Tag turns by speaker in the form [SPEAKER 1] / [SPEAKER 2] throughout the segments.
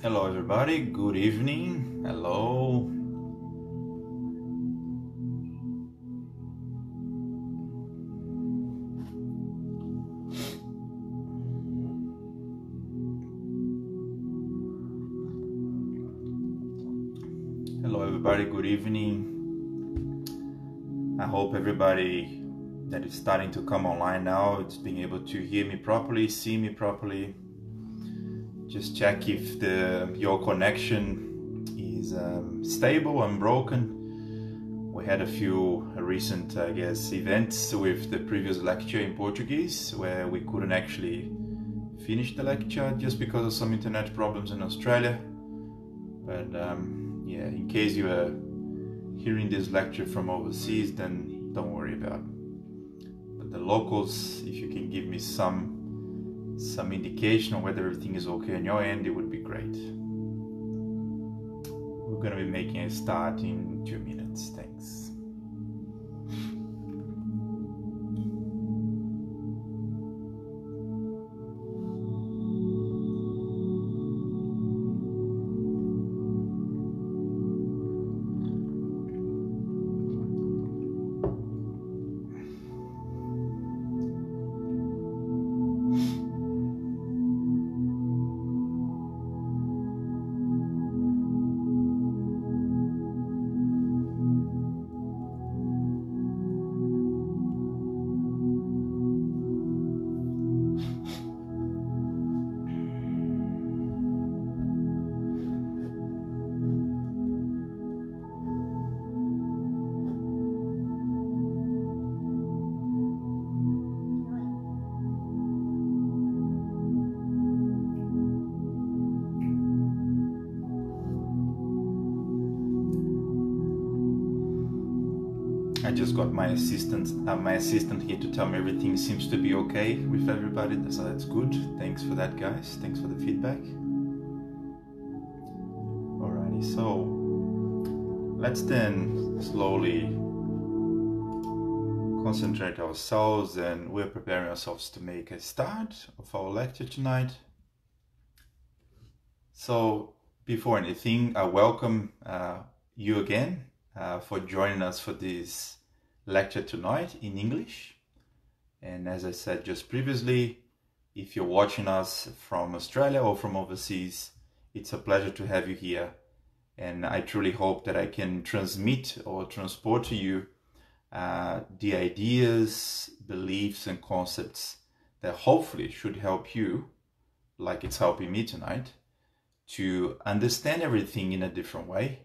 [SPEAKER 1] Hello everybody, good evening, hello. Hello everybody, good evening. I hope everybody that is starting to come online now, it's being able to hear me properly, see me properly. Just check if your connection is stable, unbroken. We had a few recent, events with the previous lecture in Portuguese where we couldn't actually finish the lecture just because of some internet problems in Australia. But yeah, in case you are hearing this lecture from overseas, then don't worry about it. But the locals, if you can give me some indication on whether everything is okay on your end, it would be great. We're going to be making a start in 2 minutes. Thanks. I just got my assistant here to tell me everything seems to be okay with everybody, so that's good. Thanks for that, guys. Thanks for the feedback. Alrighty, so let's then slowly concentrate ourselves, and we're preparing ourselves to make a start of our lecture tonight. So before anything, I welcome you again for joining us for this lecture tonight in English. And as I said just previously, if you're watching us from Australia or from overseas, it's a pleasure to have you here. And I truly hope that I can transmit or transport to you the ideas, beliefs, and concepts that hopefully should help you, like it's helping me tonight, to understand everything in a different way,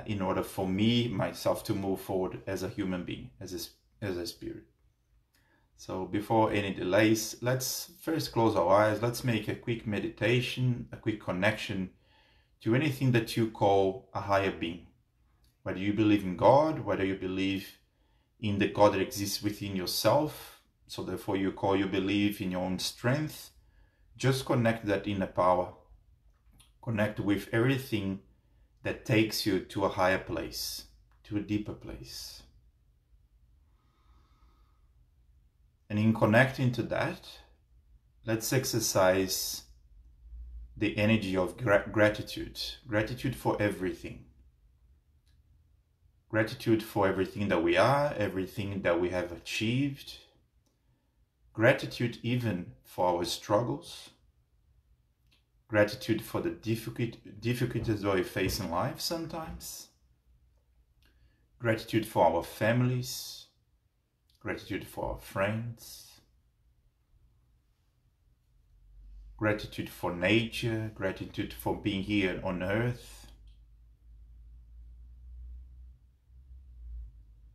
[SPEAKER 1] in order for myself to move forward as a human being, as a spirit. So before any delays, let's first close our eyes. Let's make a quick meditation, a quick connection to anything that you call a higher being. Whether you believe in God, whether you believe in the God that exists within yourself, so therefore you believe in your own strength, just connect that inner power. Connect with everything that takes you to a higher place, to a deeper place. And in connecting to that, let's exercise the energy of gratitude. Gratitude for everything. Gratitude for everything that we are, everything that we have achieved. Gratitude even for our struggles. Gratitude for the difficulties that we face in life sometimes. Gratitude for our families. Gratitude for our friends. Gratitude for nature. Gratitude for being here on earth.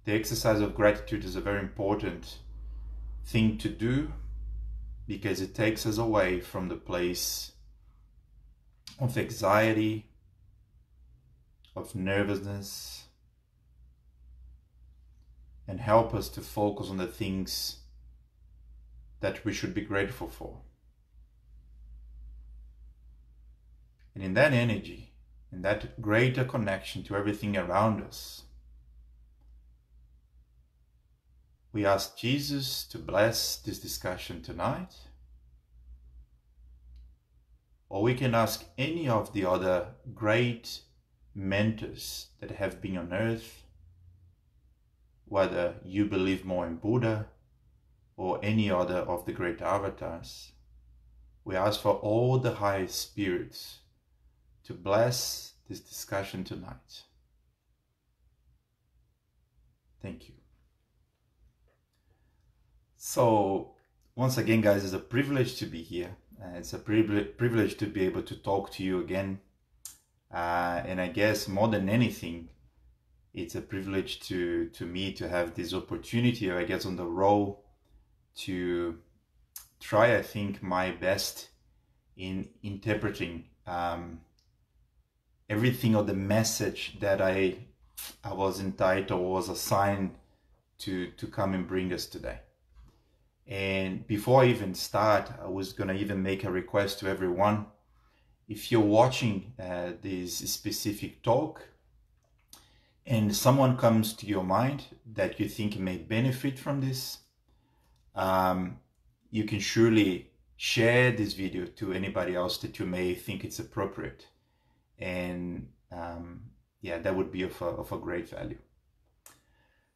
[SPEAKER 1] The exercise of gratitude is a very important thing to do because it takes us away from the place of anxiety, of nervousness, and help us to focus on the things that we should be grateful for. And in that energy, in that greater connection to everything around us, we ask Jesus to bless this discussion tonight. or we can ask any of the other great mentors that have been on earth, whether you believe more in Buddha or any other of the great avatars. We ask for all the high spirits to bless this discussion tonight. Thank you. So, once again, guys, it's a privilege to be here. It's a privilege to be able to talk to you again. And I guess more than anything, it's a privilege to me to have this opportunity, I guess, on the role to try, I think, my best in interpreting everything of the message that I was entitled, was assigned to come and bring us today. And before I even start, I was going to even make a request to everyone. If you're watching this specific talk and someone comes to your mind that you think may benefit from this, you can surely share this video to anybody else that you may think it's appropriate. And yeah, that would be of a great value.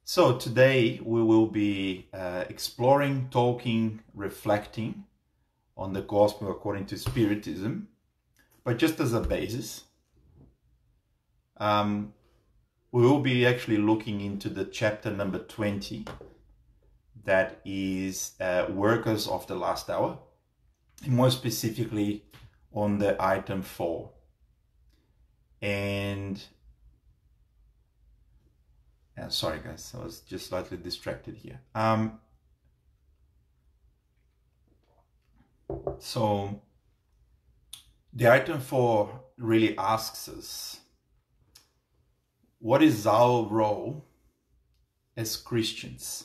[SPEAKER 1] So today we will be exploring, talking, reflecting on the Gospel according to Spiritism, but just as a basis. We will be actually looking into the chapter number 20, that is Workers of the Last Hour, and more specifically on the item 4. And sorry guys, I was just slightly distracted here. So the item 4 really asks us, what is our role as Christians?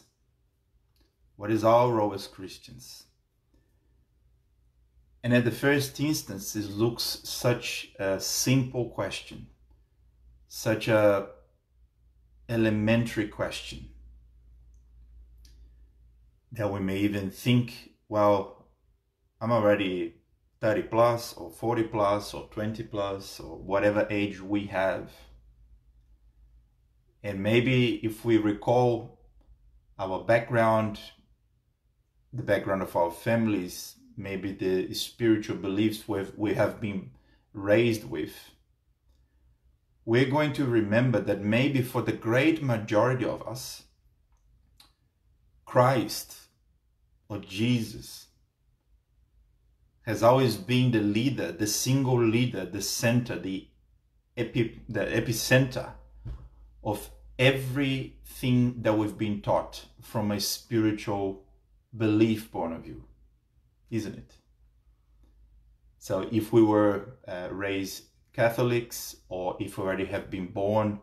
[SPEAKER 1] What is our role as Christians? And at the first instance, it looks such a simple question, such a elementary question, that we may even think, well, I'm already 30 plus or 40 plus or 20 plus or whatever age we have. And maybe if we recall our background, the background of our families, maybe the spiritual beliefs we have been raised with, we're going to remember that maybe for the great majority of us, Christ or Jesus has always been the leader, the single leader, the center, the epicenter of everything that we've been taught from a spiritual belief point of view, isn't it? So if we were raised Catholics, or if we already have been born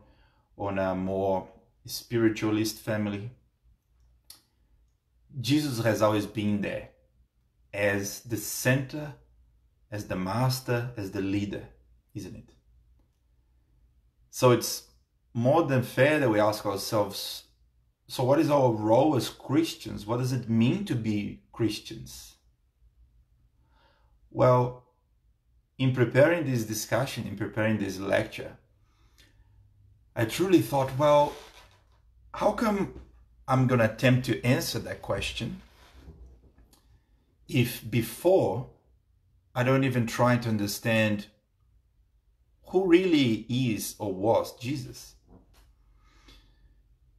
[SPEAKER 1] on a more spiritualist family, Jesus has always been there as the center, as the master, as the leader, isn't it? So it's more than fair that we ask ourselves, so what is our role as Christians? What does it mean to be Christians? Well, in preparing this discussion, in preparing this lecture, I truly thought, well, how come I'm going to attempt to answer that question if before I don't even try to understand who really is or was Jesus?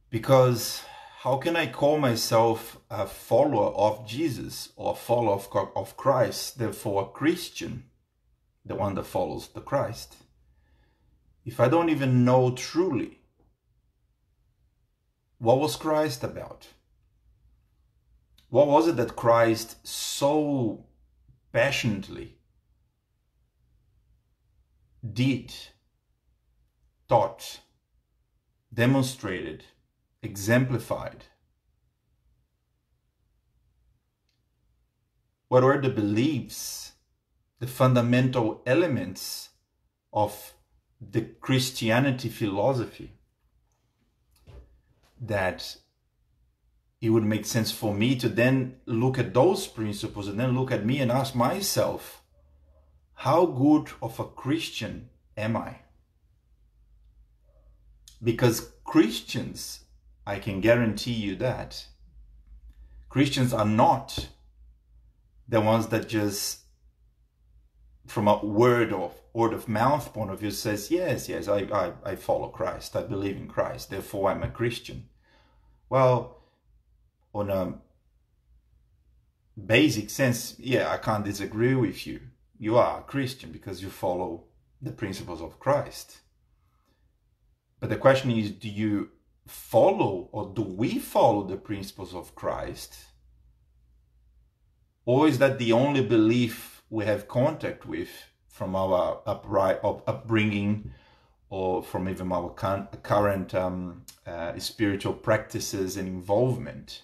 [SPEAKER 1] Because how can I call myself a follower of Jesus or a follower of Christ, therefore a Christian, the one that follows the Christ, if I don't even know truly what was Christ about? What was it that Christ so passionately did, taught, demonstrated, exemplified? What were the beliefs, the fundamental elements of the Christianity philosophy that it would make sense for me to then look at those principles and then look at me and ask myself, how good of a Christian am I? Because Christians, I can guarantee you that, Christians are not the ones that just, from a word of mouth point of view, says, yes, I follow Christ, I believe in Christ, therefore I'm a Christian. Well, on a basic sense, yeah, I can't disagree with you. You are a Christian because you follow the principles of Christ. But the question is, do you follow, or do we follow the principles of Christ? Or is that the only belief we have contact with from our upbringing, or from even our current spiritual practices and involvement?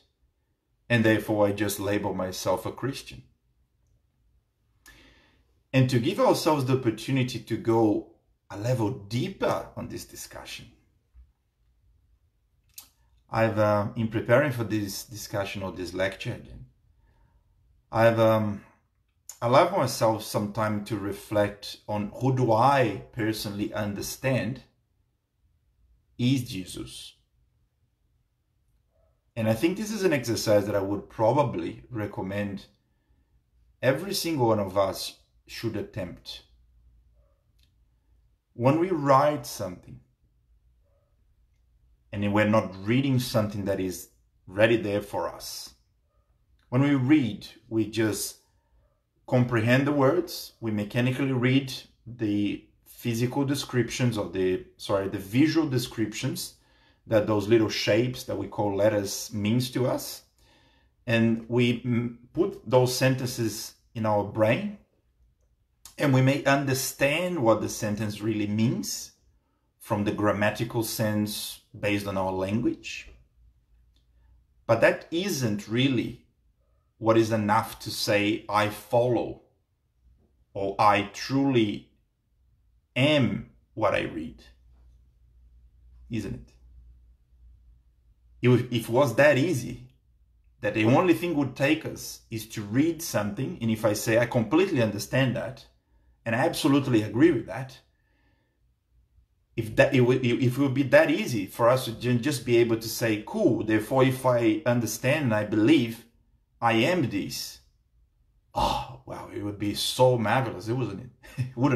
[SPEAKER 1] And therefore I just label myself a Christian. And to give ourselves the opportunity to go a level deeper on this discussion, I've, in preparing for this discussion or this lecture again, I've allowed myself some time to reflect on who do I personally understand is Jesus. And I think this is an exercise that I would probably recommend every single one of us should attempt. When we write something, and we're not reading something that is ready there for us, when we read, we just comprehend the words, we mechanically read the physical descriptions, or the visual descriptions that those little shapes that we call letters means to us. And we put those sentences in our brain, and we may understand what the sentence really means from the grammatical sense based on our language. But that isn't really what is enough to say, I follow, or I truly am what I read, isn't it? If it was that easy, that the only thing would take us is to read something, and if I say I completely understand that, and I absolutely agree with that, if it would be that easy for us to just be able to say, cool, therefore if I understand and I believe, I am this. Oh, wow, it would be so marvelous, wouldn't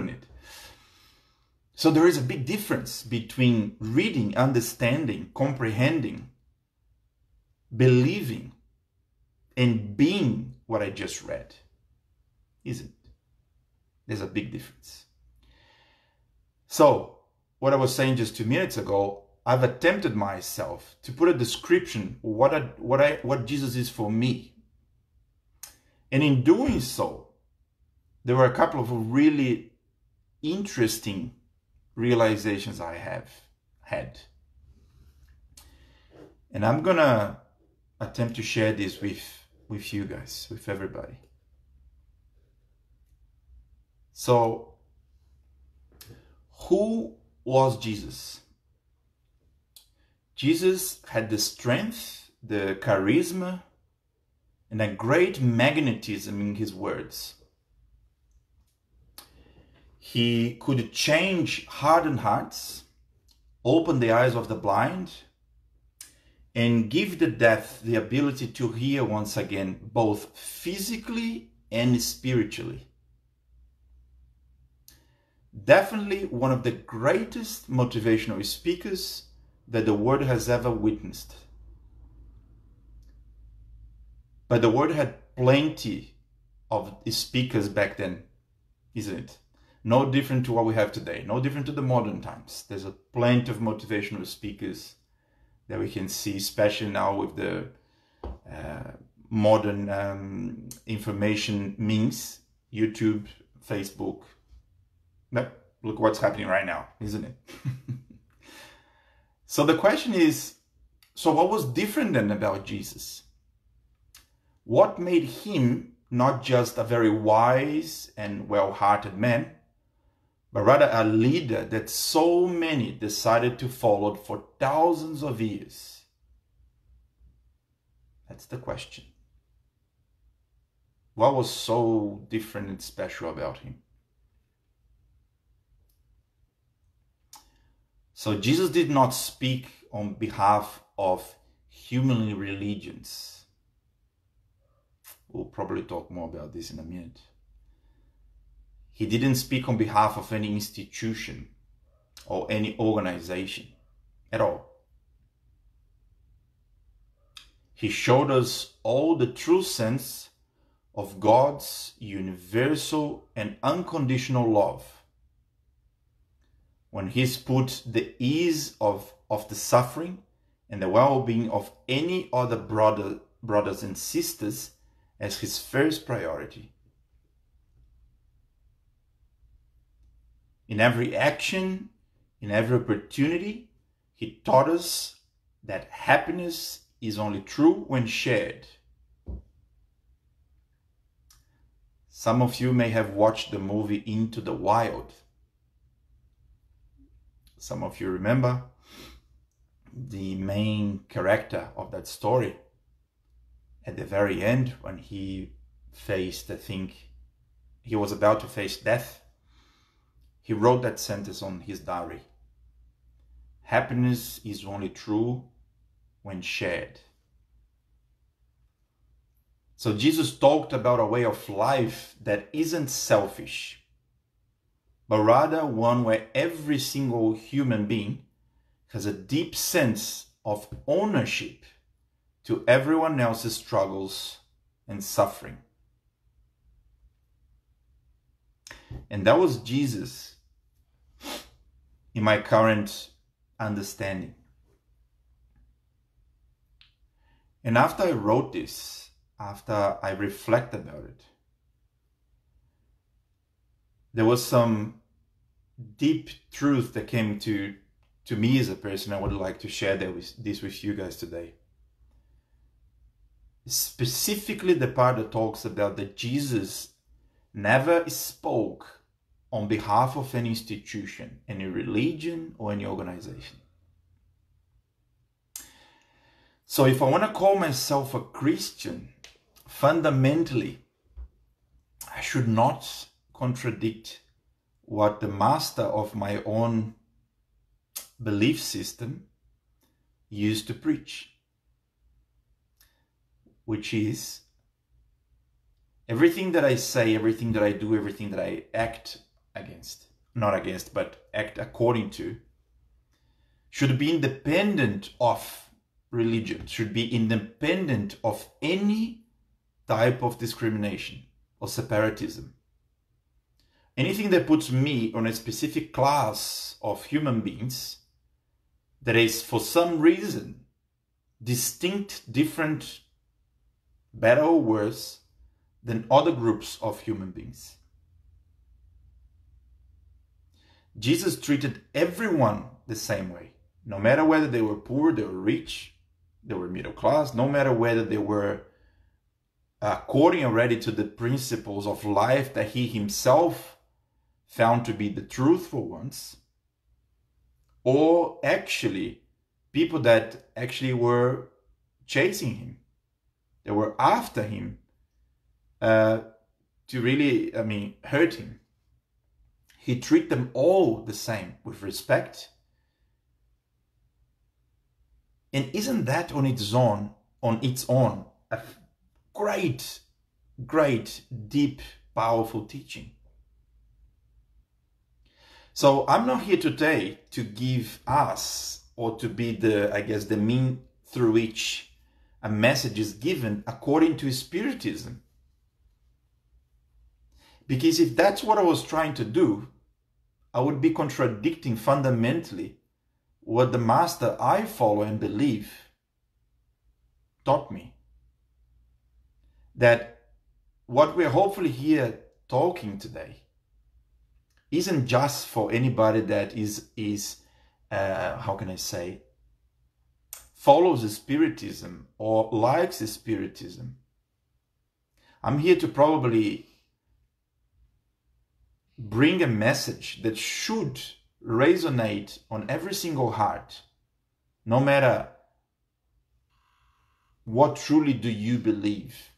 [SPEAKER 1] it? So there is a big difference between reading, understanding, comprehending, believing, and being what I just read, isn't it? There's a big difference. So, what I was saying just 2 minutes ago, I've attempted myself to put a description what Jesus is for me. And in doing so, there were a couple of really interesting realizations I have had. And I'm gonna attempt to share this with you guys, with everybody. So, who was Jesus? Jesus had the strength, the charisma, and a great magnetism in his words. He could change hardened hearts, open the eyes of the blind, and give the deaf the ability to hear once again, both physically and spiritually. Definitely one of the greatest motivational speakers that the world has ever witnessed. But the world had plenty of speakers back then, isn't it? No different to what we have today, no different to the modern times. There's a plenty of motivational speakers that we can see, especially now with the modern information means, YouTube, Facebook. Look what's happening right now, isn't it? So the question is, so what was different then about Jesus? What made him not just a very wise and well-hearted man, but rather a leader that so many decided to follow for thousands of years? That's the question. What was so different and special about him? So Jesus did not speak on behalf of human religions. We'll probably talk more about this in a minute. He didn't speak on behalf of any institution or any organization at all. He showed us all the true sense of God's universal and unconditional love. When He's put the ease of the suffering and the well-being of any other brothers and sisters as His first priority. In every action, in every opportunity, He taught us that happiness is only true when shared. Some of you may have watched the movie Into the Wild. Some of you remember the main character of that story. At the very end, when he faced, I think, he was about to face death, he wrote that sentence on his diary. Happiness is only true when shared. So Jesus talked about a way of life that isn't selfish, but rather one where every single human being has a deep sense of ownership to everyone else's struggles and suffering. And that was Jesus in my current understanding. And after I wrote this, after I reflected about it, there was some deep truth that came to me as a person. I would like to share this with you guys today. Specifically the part that talks about that Jesus never spoke on behalf of any institution, any religion, or any organization. So if I want to call myself a Christian, fundamentally, I should not contradict what the master of my own belief system used to preach, which is everything that I say, everything that I do, everything that I act act according to, should be independent of religion, should be independent of any type of discrimination or separatism. Anything that puts me on a specific class of human beings that is for some reason distinct, different, better or worse than other groups of human beings. Jesus treated everyone the same way, no matter whether they were poor, they were rich, they were middle class, no matter whether they were according already to the principles of life that He Himself found to be the truthful ones, or actually people that actually were chasing Him, they were after Him to really, hurt Him. He treated them all the same, with respect. And isn't that on its own a great, deep, powerful teaching? So I'm not here today to give us, or to be the mean through which a message is given according to Spiritism. Because if that's what I was trying to do, I would be contradicting fundamentally what the master I follow and believe taught me. That what we're hopefully here talking today isn't just for anybody that follows Spiritism or likes Spiritism. I'm here to probably bring a message that should resonate on every single heart, no matter what truly do you believe.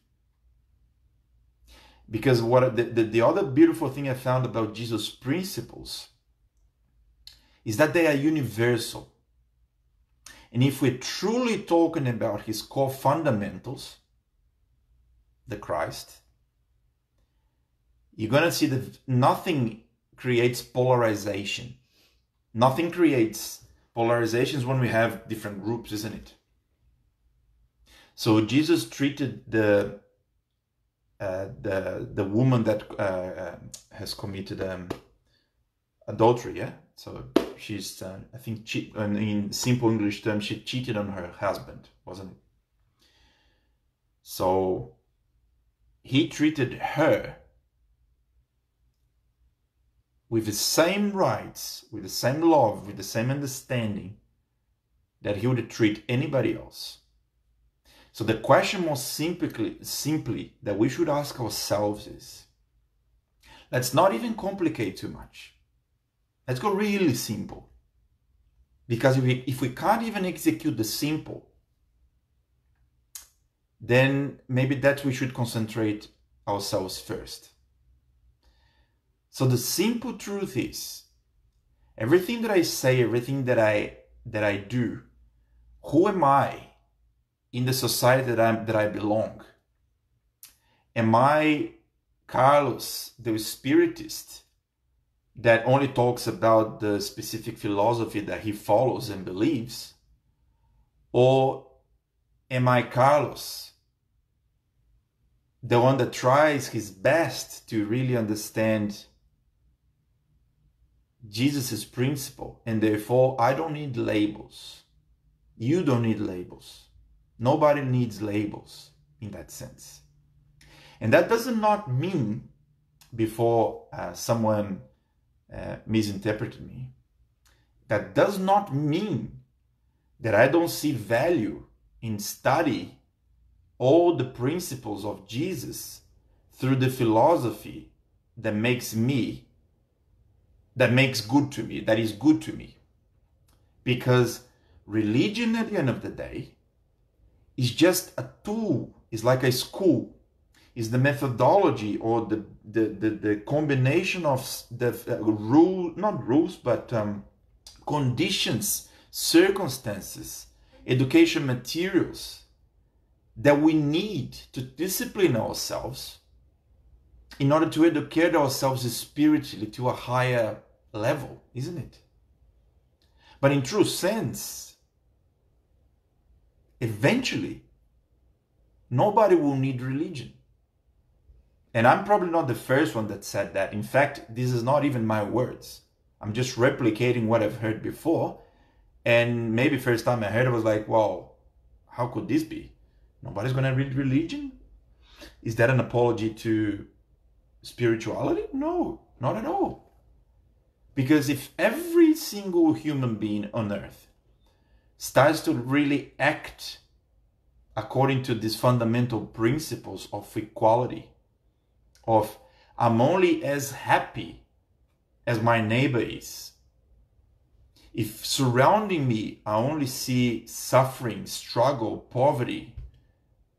[SPEAKER 1] Because what the other beautiful thing I found about Jesus' principles is that they are universal. And if we're truly talking about his core fundamentals, the Christ, you're going to see that nothing creates polarization. Nothing creates polarizations when we have different groups, isn't it? So Jesus treated the woman that has committed adultery, yeah? So she's, I think, in simple English terms, she cheated on her husband, wasn't it? So he treated her with the same rights, with the same love, with the same understanding that he would treat anybody else. So the question more simply that we should ask ourselves is, let's not even complicate too much. Let's go really simple. Because if we can't even execute the simple, then maybe that we should concentrate ourselves first. So the simple truth is, everything that I say, everything that I do, who am I in the society that I belong? Am I Carlos, the spiritist, that only talks about the specific philosophy that he follows and believes? Or am I Carlos, the one that tries his best to really understand Jesus' principle, and therefore I don't need labels. You don't need labels. Nobody needs labels in that sense. And that does not mean, before someone misinterpreted me, that does not mean that I don't see value in study all the principles of Jesus through the philosophy that makes good to me, that is good to me. Because religion at the end of the day is just a tool, is like a school, is the methodology or the combination of the conditions, circumstances, education materials that we need to discipline ourselves in order to educate ourselves spiritually to a higher level, isn't it? But in true sense, eventually, nobody will need religion. And I'm probably not the first one that said that. In fact, this is not even my words. I'm just replicating what I've heard before. And maybe first time I heard it was like, well, how could this be? Nobody's going to read religion? Is that an apology to spirituality? No, not at all. Because if every single human being on earth starts to really act according to these fundamental principles of equality, of I'm only as happy as my neighbor is. If surrounding me I only see suffering, struggle, poverty,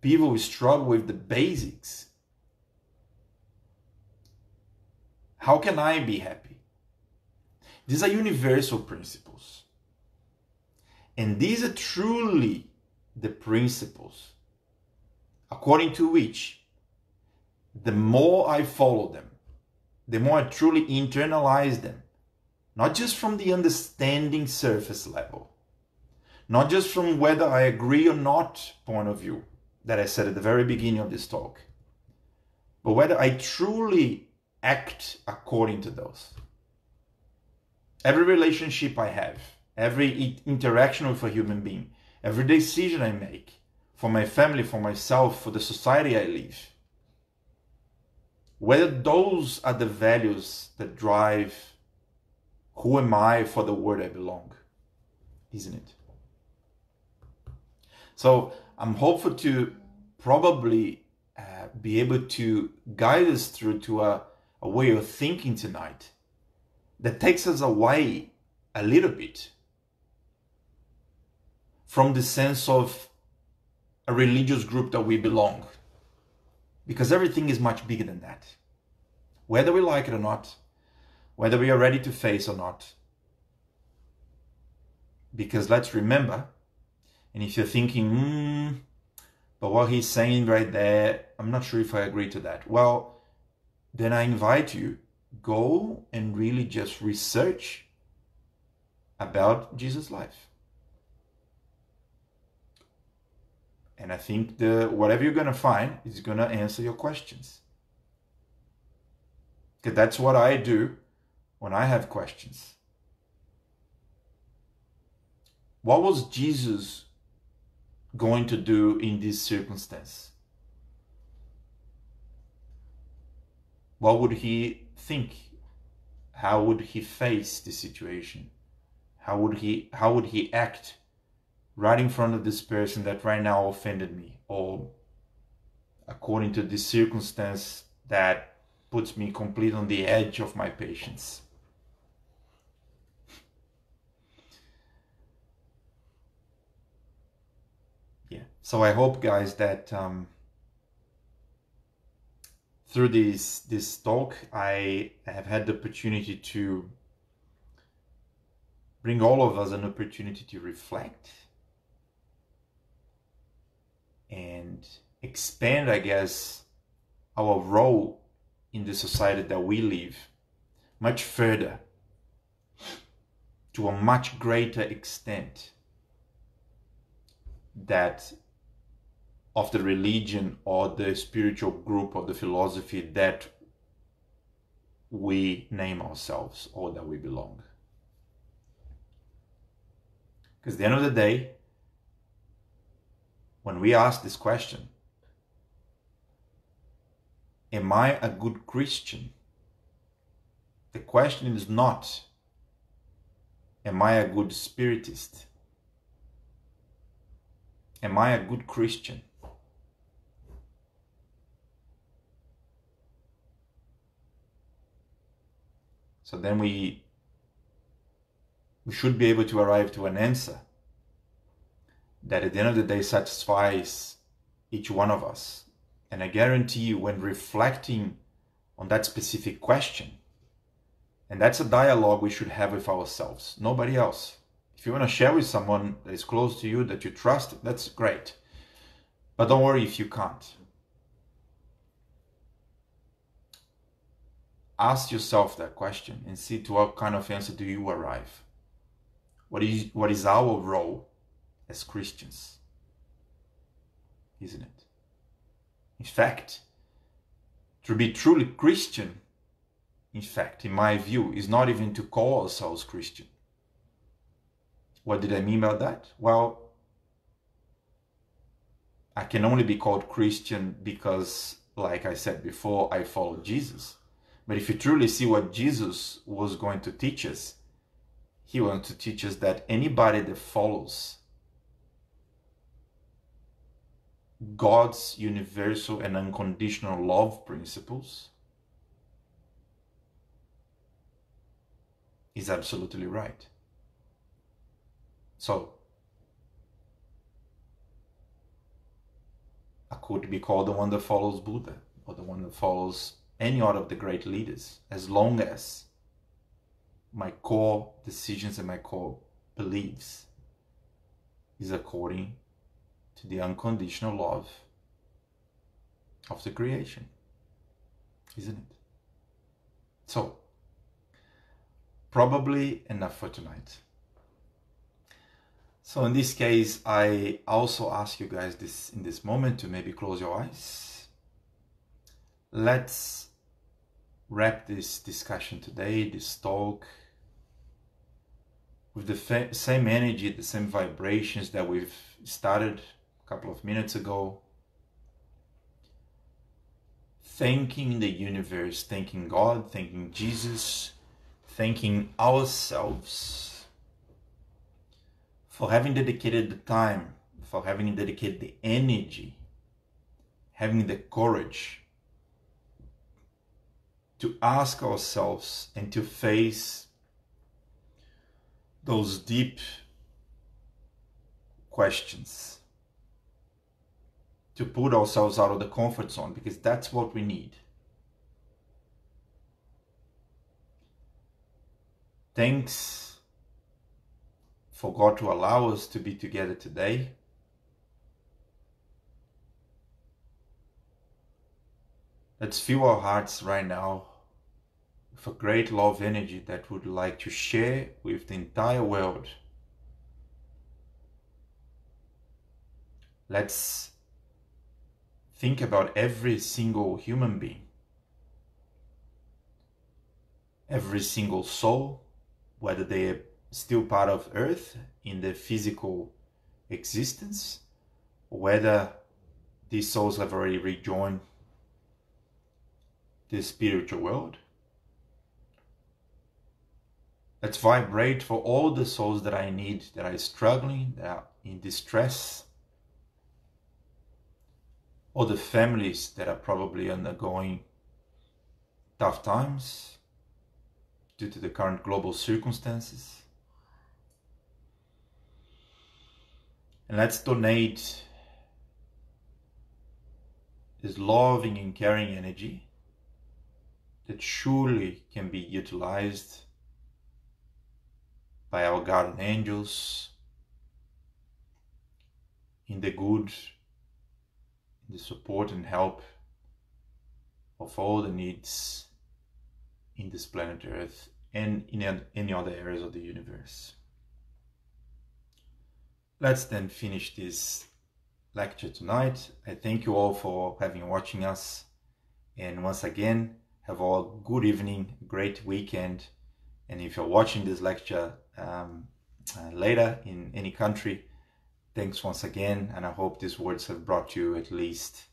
[SPEAKER 1] people who struggle with the basics, how can I be happy? These are universal principles. And these are truly the principles according to which the more I follow them, the more I truly internalize them, not just from the understanding surface level, not just from whether I agree or not point of view that I said at the very beginning of this talk, but whether I truly act according to those. Every relationship I have, every interaction with a human being, every decision I make for my family, for myself, for the society I live, whether those are the values that drive who am I for the world I belong, isn't it? So I'm hopeful to probably be able to guide us through to a way of thinking tonight that takes us away a little bit from the sense of a religious group that we belong. Because everything is much bigger than that. Whether we like it or not, whether we are ready to face or not, Because let's remember, and if you're thinking, but what he's saying right there, I'm not sure if I agree to that. Well, then I invite you, go and really just research about Jesus' life. And I think whatever you're going to find is going to answer your questions. Because that's what I do when I have questions. What was Jesus going to do in this circumstance? What would he think? How would he face the situation? How would he act right in front of this person that right now offended me, or according to this circumstance that puts me completely on the edge of my patience? Yeah. So I hope, guys, that through this talk, I have had the opportunity to bring all of us an opportunity to reflect and expand, I guess, our role in the society that we live much further, to a much greater extent that of the religion or the spiritual group or the philosophy that we name ourselves or that we belong. Because at the end of the day, when we ask this question, am I a good Christian? The question is not, am I a good spiritist? Am I a good Christian? So then we should be able to arrive to an answer that at the end of the day satisfies each one of us. And I guarantee you, when reflecting on that specific question, and that's a dialogue we should have with ourselves, nobody else. If you want to share with someone that is close to you, that you trust, that's great. But don't worry if you can't. Ask yourself that question and see to what kind of answer do you arrive. What is our role as Christians? Isn't it? In fact, to be truly Christian, in fact, in my view, is not even to call ourselves Christian. What did I mean by that? Well, I can only be called Christian because, like I said before, I follow Jesus. But if you truly see what Jesus was going to teach us, he wanted to teach us that anybody that follows God's universal and unconditional love principles is absolutely right. So, I could be called the one that follows Buddha or the one that follows any other of the great leaders, as long as my core decisions and my core beliefs is according to the unconditional love of the creation, isn't it? So, probably enough for tonight. So in this case, I also ask you guys in this moment to maybe close your eyes. Let's wrap this discussion today, this talk, with the same energy, the same vibrations that we've started a couple of minutes ago. Thanking the universe, thanking God, thanking Jesus, thanking ourselves for having dedicated the time, for having dedicated the energy, having the courage to ask ourselves and to face those deep questions, to put ourselves out of the comfort zone, because that's what we need. Thanks for God to allow us to be together today. Let's fill our hearts right now with a great love energy that would like to share with the entire world. Let's think about every single human being, every single soul, whether they are still part of Earth in their physical existence, or whether these souls have already rejoined the spiritual world. Let's vibrate for all the souls that I need, that are struggling, that are in distress, all the families that are probably undergoing tough times due to the current global circumstances. And let's donate this loving and caring energy that surely can be utilized by our guardian angels in the good, in the support and help of all the needs in this planet Earth and in any other areas of the universe. Let's then finish this lecture tonight. I thank you all for watching us, and once again, have a good evening, great weekend. And if you're watching this lecture later in any country, thanks once again, and I hope these words have brought you at least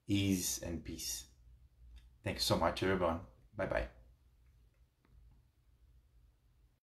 [SPEAKER 1] ease and peace. Thank you so much, everyone. Bye-bye.